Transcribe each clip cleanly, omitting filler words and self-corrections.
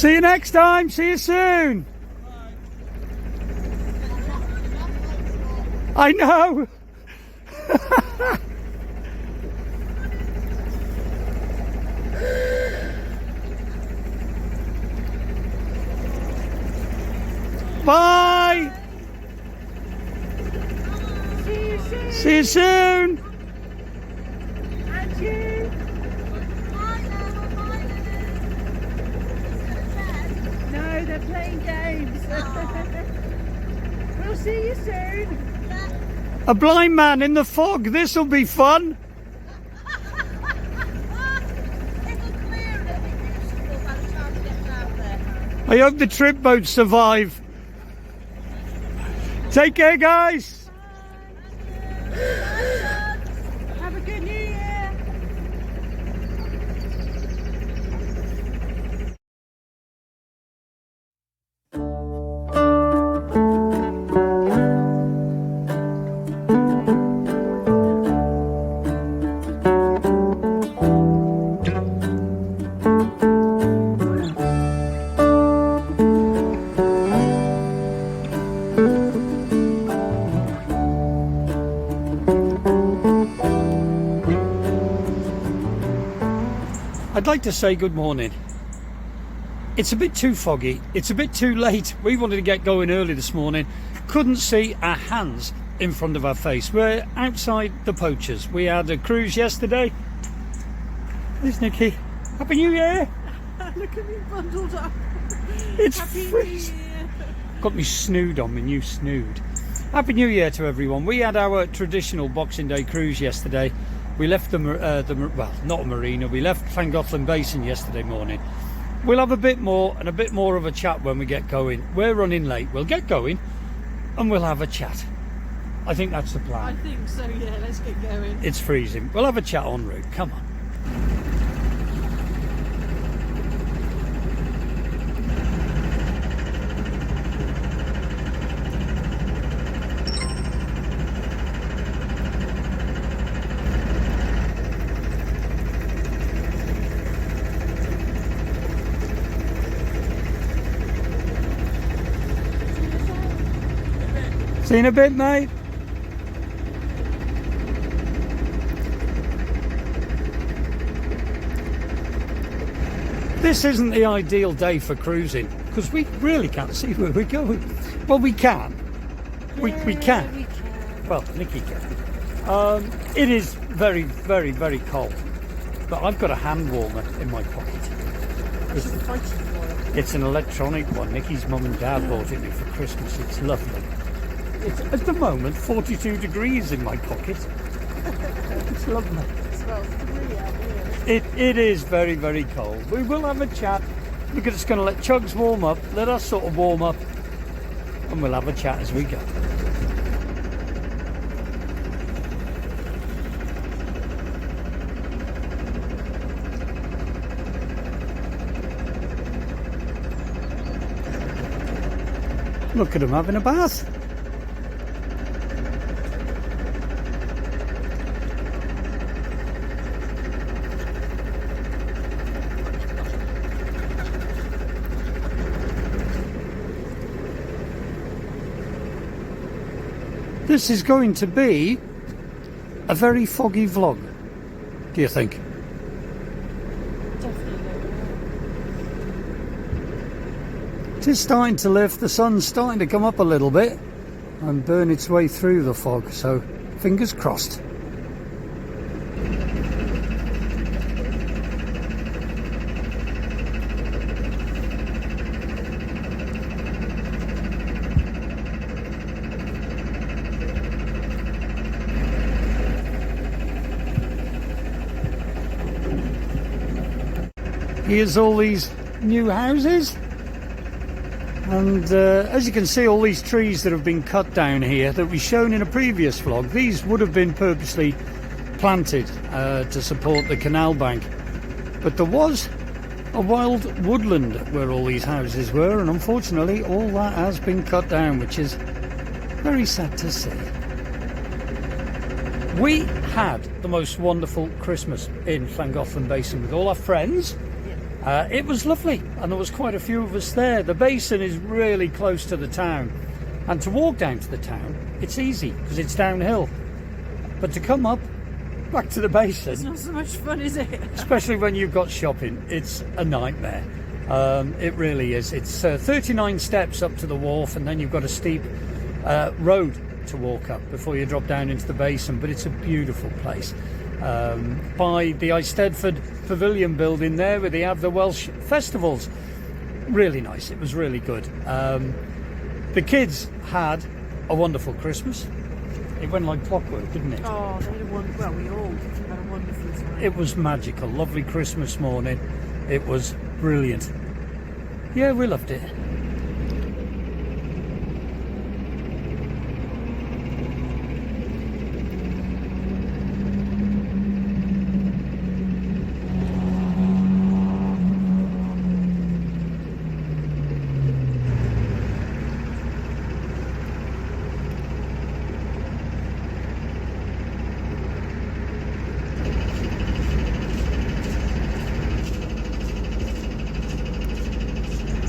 See you next time. See you soon. I know. Bye. See you soon. And you. No, they're playing games. We'll see you soon. A blind man in the fog. This'll be fun. I hope the trip boats survive. Take care, guys. Have a good New Year. I'd like to say good morning. It's a bit too foggy, it's a bit too late. We wanted to get going early this morning, couldn't see our hands in front of our face. We're outside the Poachers. We had a cruise yesterday. There's Nikki. Happy New Year! Look at me bundled up. It's Happy New freezing. Year. Got me snood on, my new snood. Happy New Year to everyone. We had our traditional Boxing Day cruise yesterday. We left well, not a marina, we left Llangollen Basin yesterday morning. We'll have a bit more of a chat when we get going. We're running late. We'll get going and we'll have a chat. I think that's the plan. I think so, yeah, let's get going. It's freezing. We'll have a chat en route. Come on. See you in a bit, mate. This isn't the ideal day for cruising because we really can't see where we're going. Well, we can. We can. Well, Nikki can. It is very, very, very cold. But I've got a hand warmer in my pocket. It's an electronic one. Nikki's mum and dad bought it me for Christmas. It's lovely. It's at the moment 42 degrees in my pocket. It's lovely. It smells really out here. It is very, very cold. We will have a chat. We're just going to let Chugs warm up, let us sort of warm up, and we'll have a chat as we go. Look at them having a bath. This is going to be a very foggy vlog, do you think? Definitely. It is starting to lift, the sun's starting to come up a little bit and burn its way through the fog, so fingers crossed. Here's all these new houses, and as you can see, all these trees that have been cut down here that we've shown in a previous vlog, these would have been purposely planted to support the canal bank, but there was a wild woodland where all these houses were, and unfortunately all that has been cut down, which is very sad to see. We had the most wonderful Christmas in Llangollen Basin with all our friends. It was lovely, and there was quite a few of us there. The basin is really close to the town, and to walk down to the town, it's easy because it's downhill. But to come up back to the basin, It's not so much fun, is it? especially when you've got shopping, it's a nightmare. It really is. It's 39 steps up to the wharf, and then you've got a steep road to walk up before you drop down into the basin. But it's a beautiful place. By the Eisteddfod Pavilion building there, where they have the Welsh festivals. Really nice. It was really good. The kids had a wonderful Christmas. It went like clockwork, didn't it? Oh, they had a wonderful. Well, we all had a wonderful time. It was magical. Lovely Christmas morning. It was brilliant. Yeah, we loved it.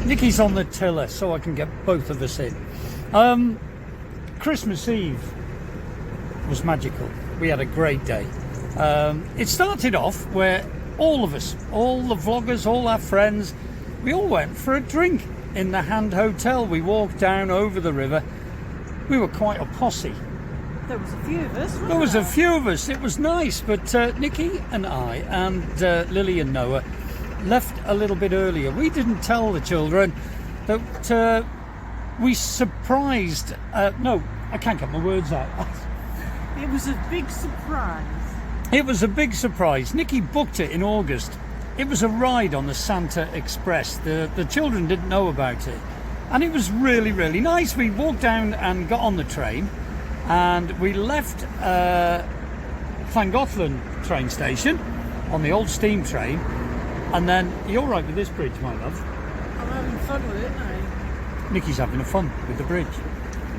Nikki's on the tiller, so I can get both of us in. Christmas Eve was magical. We had a great day. It started off where all of us, all the vloggers, all our friends, we all went for a drink in the Hand Hotel. We walked down over the river. We were quite a posse. There was a few of us, wasn't There was a there? few of us. It was nice, but Nikki and I and Lily and Noah left a little bit earlier. We didn't tell the children that we surprised. No, I can't get my words out. It was a big surprise. It was a big surprise. Nikki booked it in August. It was a ride on the Santa Express. The children didn't know about it, and it was really, really nice. We walked down and got on the train, and we left Llangollen train station on the old steam train. And then, you're right with this bridge, my love. I'm having fun with it now. Nikki's having a fun with the bridge.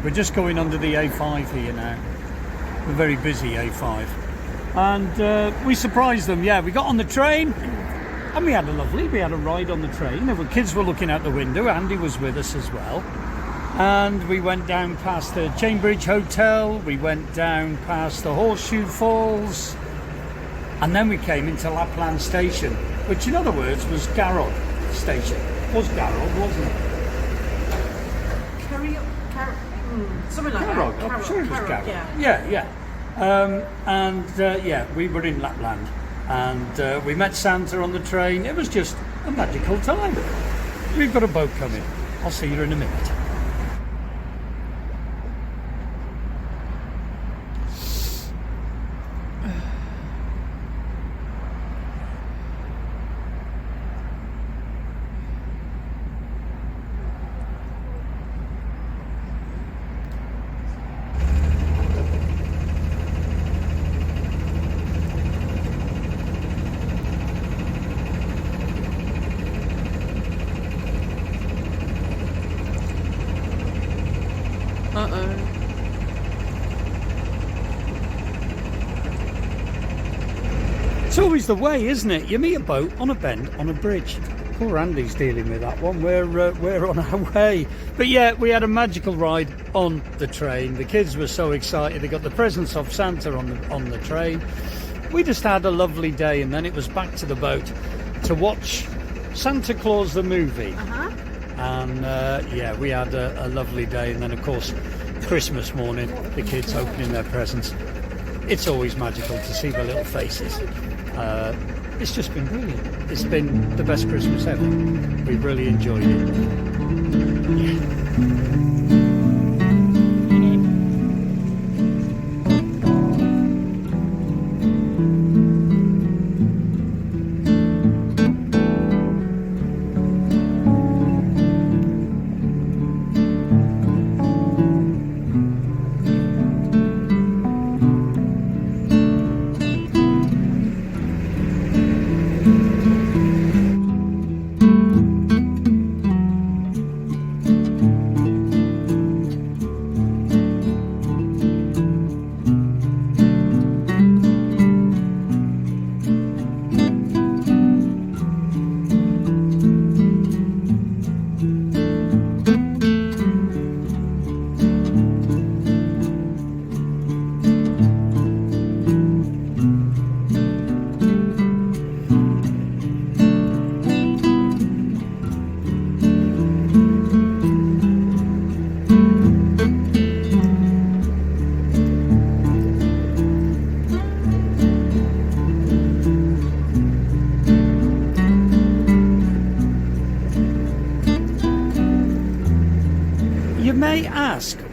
We're just going under the A5 here now. We're very busy A5. And we surprised them, yeah. We got on the train and we had a ride on the train. The kids were looking out the window. Andy was with us as well. And we went down past the Chainbridge Hotel. We went down past the Horseshoe Falls. And then we came into Lapland Station, which in other words was Garrod Station. It was Garrod, wasn't it? Something like Garrod, that. I'm sure it was Garrod. Yeah. Yeah. We were in Lapland, and we met Santa on the train. It was just a magical time. We've got a boat coming. I'll see you in a minute. It's always the way, isn't it? You meet a boat on a bend on a bridge. Poor Andy's dealing with that one. We're on our way. But yeah, we had a magical ride on the train. The kids were so excited. They got the presents of Santa on the train. We just had a lovely day, and then it was back to the boat to watch Santa Claus the movie. And yeah, we had a lovely day. And then of course Christmas morning, the kids opening their presents. It's always magical to see their little faces. It's just been brilliant. It's been the best Christmas ever. We've really enjoyed it. Yeah.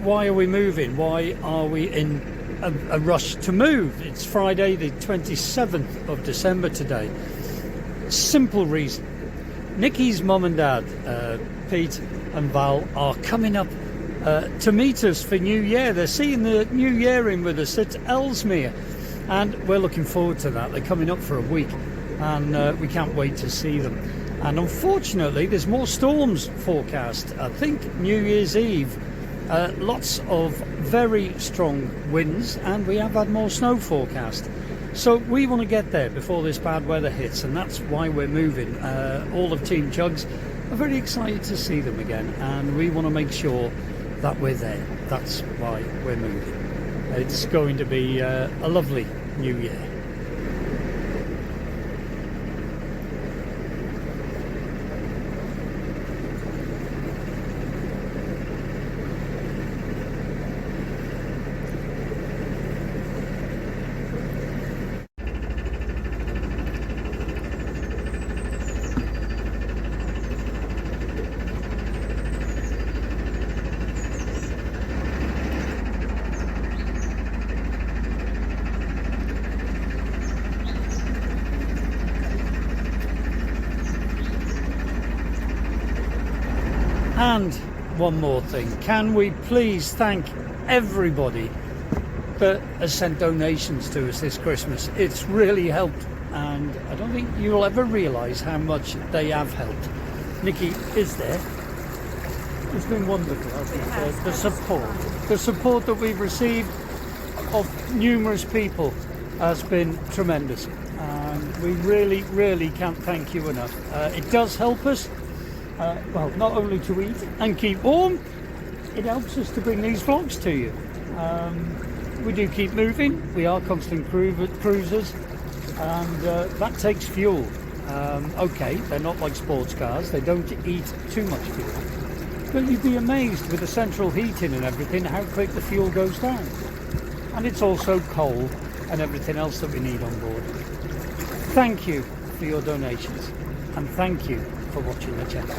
why are we moving? Why are we in a rush to move? It's Friday the 27th of December today. Simple reason. Nikki's mum and dad, Pete and Val, are coming up to meet us for New Year. They're seeing the New Year in with us at Ellesmere, and we're looking forward to that. They're coming up for a week, and we can't wait to see them. And unfortunately, there's more storms forecast. I think New Year's Eve, lots of very strong winds, and we have had more snow forecast. So we want to get there before this bad weather hits, and that's why we're moving. All of Team Chugs are very excited to see them again, and we want to make sure that we're there. That's why we're moving. It's going to be a lovely New Year. And one more thing, can we please thank everybody that has sent donations to us this Christmas? It's really helped, and I don't think you'll ever realise how much they have helped. Nikki is there. It's been wonderful, hasn't it? The support that we've received of numerous people has been tremendous, and we really can't thank you enough. It does help us. Well, not only to eat and keep warm, it helps us to bring these vlogs to you. We do keep moving. We are constant cruisers, and that takes fuel. Okay, they're not like sports cars. They don't eat too much fuel. But you'd be amazed with the central heating and everything how quick the fuel goes down. And it's also coal and everything else that we need on board. Thank you for your donations, and thank you for watching the channel.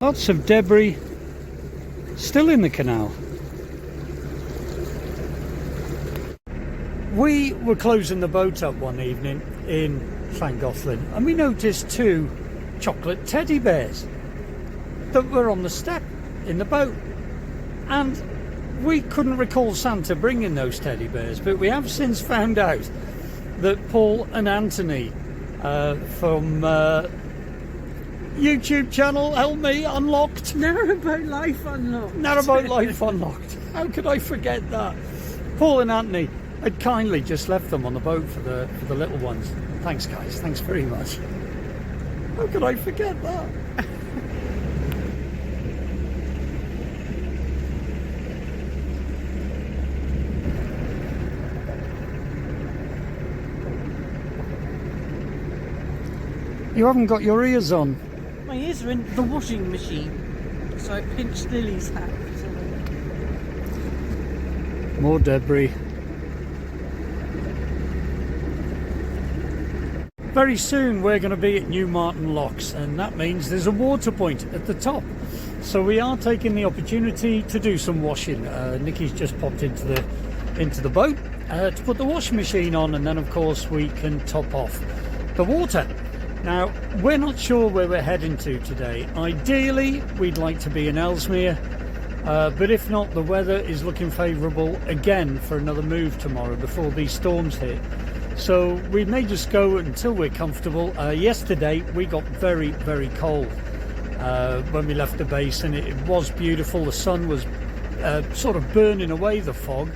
Lots of debris still in the canal. We were closing the boat up one evening in Llangollen, and we noticed 2 chocolate teddy bears that were on the step in the boat, and we couldn't recall Santa bringing those teddy bears, but we have since found out that Paul and Anthony from YouTube channel, help me, Unlocked. Narrowboat Life Unlocked. Narrowboat Life Unlocked. How could I forget that? Paul and Anthony had kindly just left them on the boat for the little ones. Thanks, guys. Thanks very much. How could I forget that? You haven't got your ears on. My ears are in the washing machine, so I pinched Lily's hat. More debris. Very soon we're going to be at New Martin Locks, and that means there's a water point at the top. So we are taking the opportunity to do some washing. Nikki's just popped into the boat to put the washing machine on, and then of course we can top off the water. Now, we're not sure where we're heading to today. Ideally, we'd like to be in Ellesmere, but if not, the weather is looking favourable again for another move tomorrow before these storms hit. So we may just go until we're comfortable. Yesterday, we got very cold when we left the base, and it was beautiful. The sun was sort of burning away the fog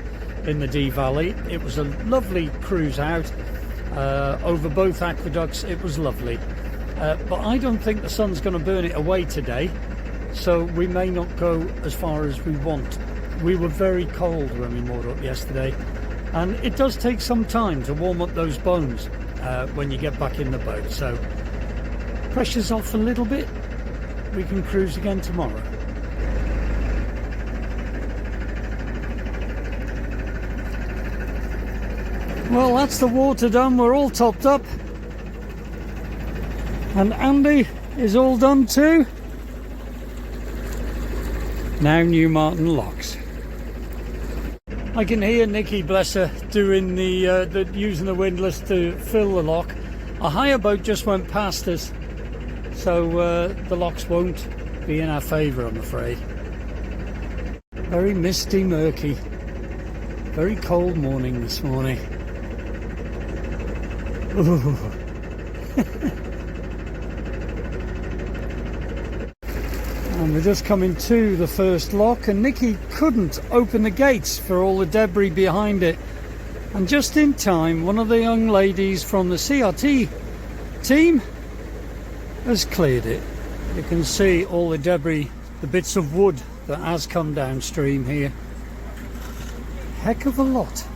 in the Dee Valley. It was a lovely cruise out. Over both aqueducts, it was lovely, but I don't think the sun's going to burn it away today, so we may not go as far as we want. We were very cold when we moored up yesterday, and it does take some time to warm up those bones when you get back in the boat. So pressure's off a little bit. We can cruise again tomorrow. Well, that's the water done. We're all topped up, and Andy is all done too. Now New Martin locks. I can hear Nikki, bless her, doing the using the windlass to fill the lock. A higher boat just went past us, so the locks won't be in our favour, I'm afraid. Very misty, murky, very cold morning this morning. Ooh. And we're just coming to the first lock, and Nikki couldn't open the gates for all the debris behind it. And just in time, one of the young ladies from the CRT team has cleared it. You can see all the debris, the bits of wood that has come downstream here. Heck of a lot.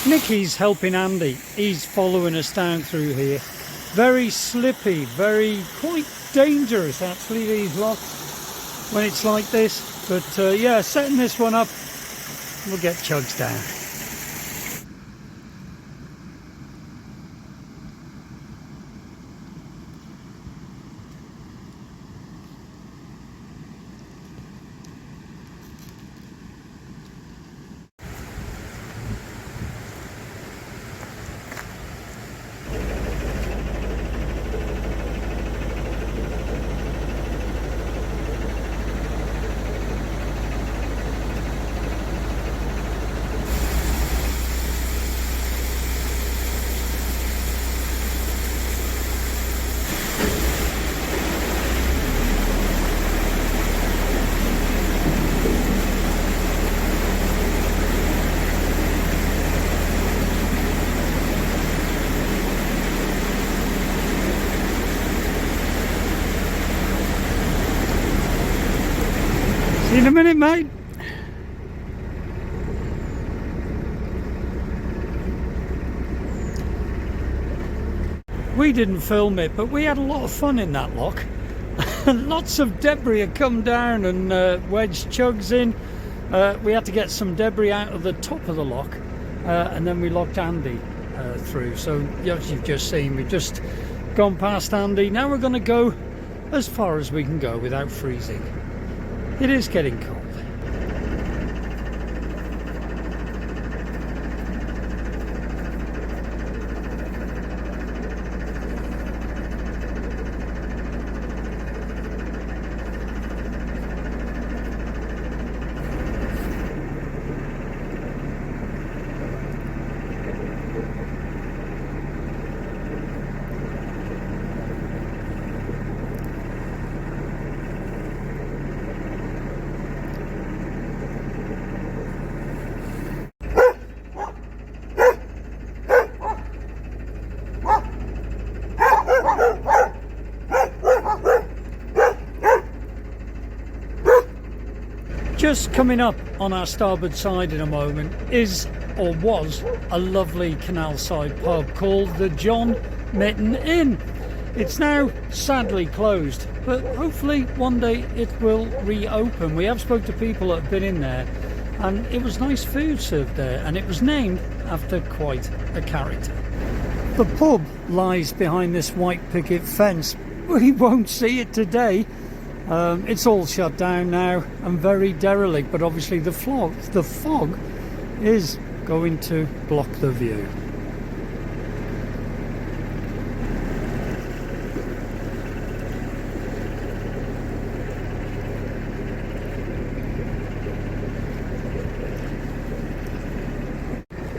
Nicky's helping Andy. He's following us down through here. Very slippy, quite dangerous actually, these locks when it's like this. But yeah, setting this one up, we'll get Chugs down. minute, mate. We didn't film it, but we had a lot of fun in that lock. Lots of debris had come down and wedged Chugs in. We had to get some debris out of the top of the lock, and then we locked Andy through. So as you've just seen, we've just gone past Andy. Now we're going to go as far as we can go without freezing. It is getting cold. Just coming up on our starboard side in a moment is, or was, a lovely canal side pub called the John Mytton Inn. It's now sadly closed, but hopefully one day it will reopen. We have spoke to people that have been in there, and it was nice food served there, and it was named after quite a character. The pub lies behind this white picket fence. We won't see it today. It's all shut down now and very derelict, but obviously the fog is going to block the view.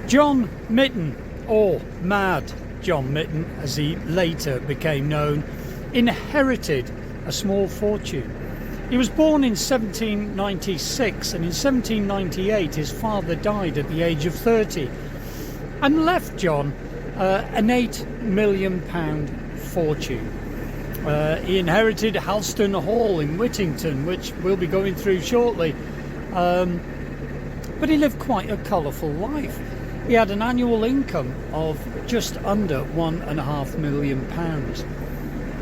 John Mytton, or Mad John Mytton as he later became known, inherited a small fortune. He was born in 1796, and in 1798 his father died at the age of 30 and left John an £8 million fortune. He inherited Halston Hall in Whittington, which we'll be going through shortly, but he lived quite a colourful life. He had an annual income of just under £1.5 million.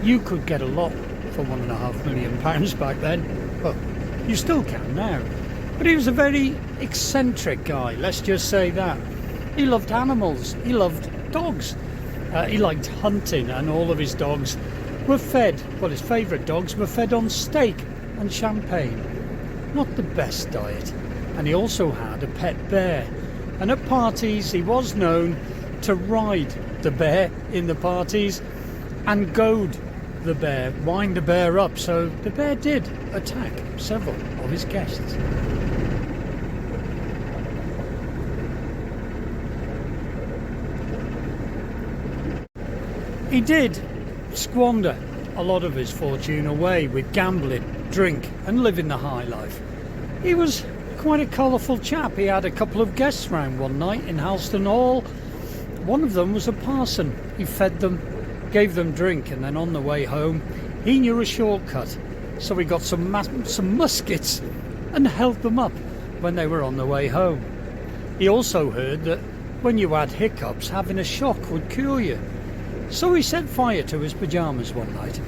You could get a lot for £1.5 million back then. Well, you still can now. But he was a very eccentric guy, let's just say that. He loved animals, he loved dogs. He liked hunting, and all of his dogs were fed, well, his favourite dogs were fed on steak and champagne. Not the best diet. And he also had a pet bear. And at parties he was known to ride the bear in the parties and goad the bear, wind the bear up, so the bear did attack several of his guests. He did squander a lot of his fortune away with gambling, drink and living the high life. He was quite a colourful chap. He had a couple of guests round one night in Halston Hall. One of them was a parson. He fed them, gave them drink, and then on the way home he knew a shortcut, so he got some muskets and held them up when they were on the way home. He also heard that when you had hiccups, having a shock would cure you, so he set fire to his pyjamas one night.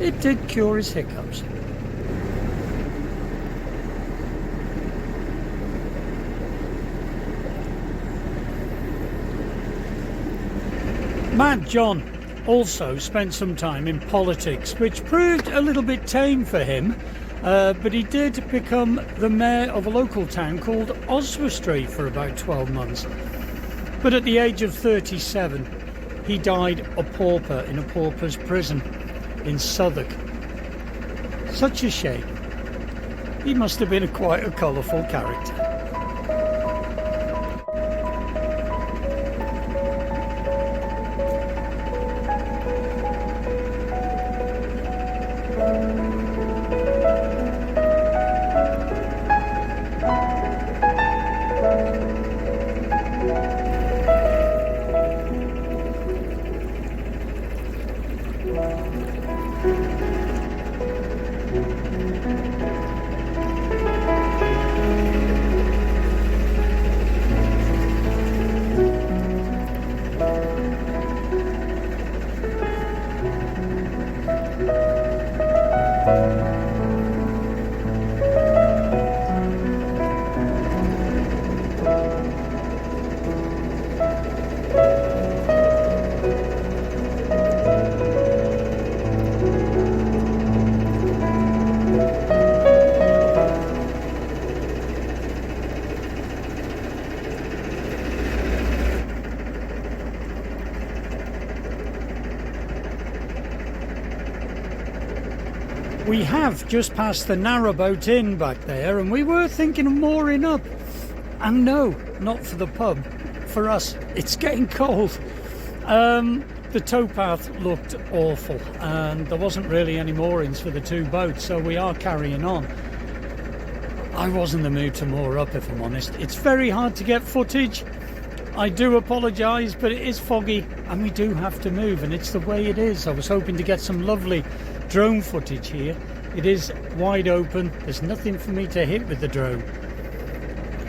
It did cure his hiccups. Mad John also spent some time in politics, which proved a little bit tame for him, but he did become the mayor of a local town called Oswestry for about 12 months. But at the age of 37, he died a pauper in a pauper's prison in Southwark. Such a shame. He must have been quite a colourful character. We have just passed the narrowboat inn back there, and we were thinking of mooring up. And no, not for the pub. For us, it's getting cold. The towpath looked awful, and there wasn't really any moorings for the two boats, so we are carrying on. I wasn't in the mood to moor up, if I'm honest. It's very hard to get footage. I do apologise, but it is foggy and we do have to move, and it's the way it is. I was hoping to get some lovely drone footage here. It is wide open. There's nothing for me to hit with the drone.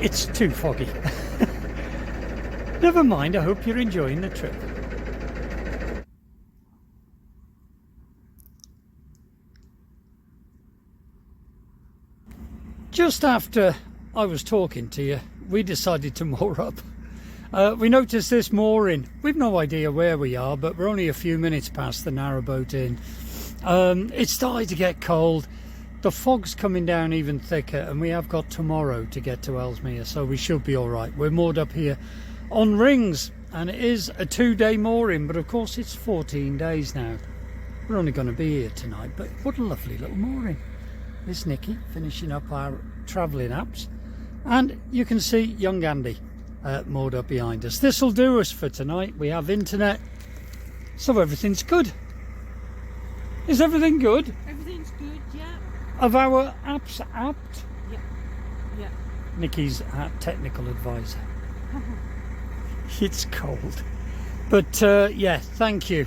It's too foggy. Never mind, I hope you're enjoying the trip. Just after I was talking to you, we decided to moor up. We noticed this mooring. We've no idea where we are, but we're only a few minutes past the narrowboat inn. It's starting to get cold. The fog's coming down even thicker, and we have got tomorrow to get to Ellesmere, so we should be all right. We're moored up here on rings, and it is a 2-day mooring, but of course it's 14 days now. We're only going to be here tonight, but what a lovely little mooring. There's Nikki finishing up our travelling apps, and you can see young Andy moored up behind us. This will do us for tonight. We have internet, so everything's good. Is everything good? Everything's good, yeah. Of our apps apt? Yeah. Yeah. Nikki's technical advisor. It's cold, but yeah, thank you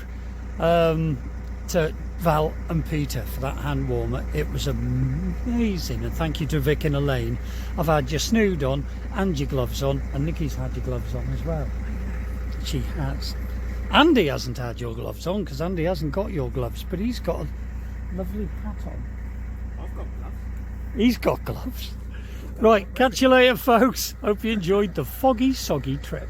to Val and Peter for that hand warmer. It was amazing, and thank you to Vic and Elaine. I've had your snood on and your gloves on, and Nikki's had your gloves on as well. She has. Andy hasn't had your gloves on because Andy hasn't got your gloves, but he's got a lovely hat on. I've got gloves. He's got gloves. Right, catch you later folks. Hope you enjoyed the foggy, soggy trip.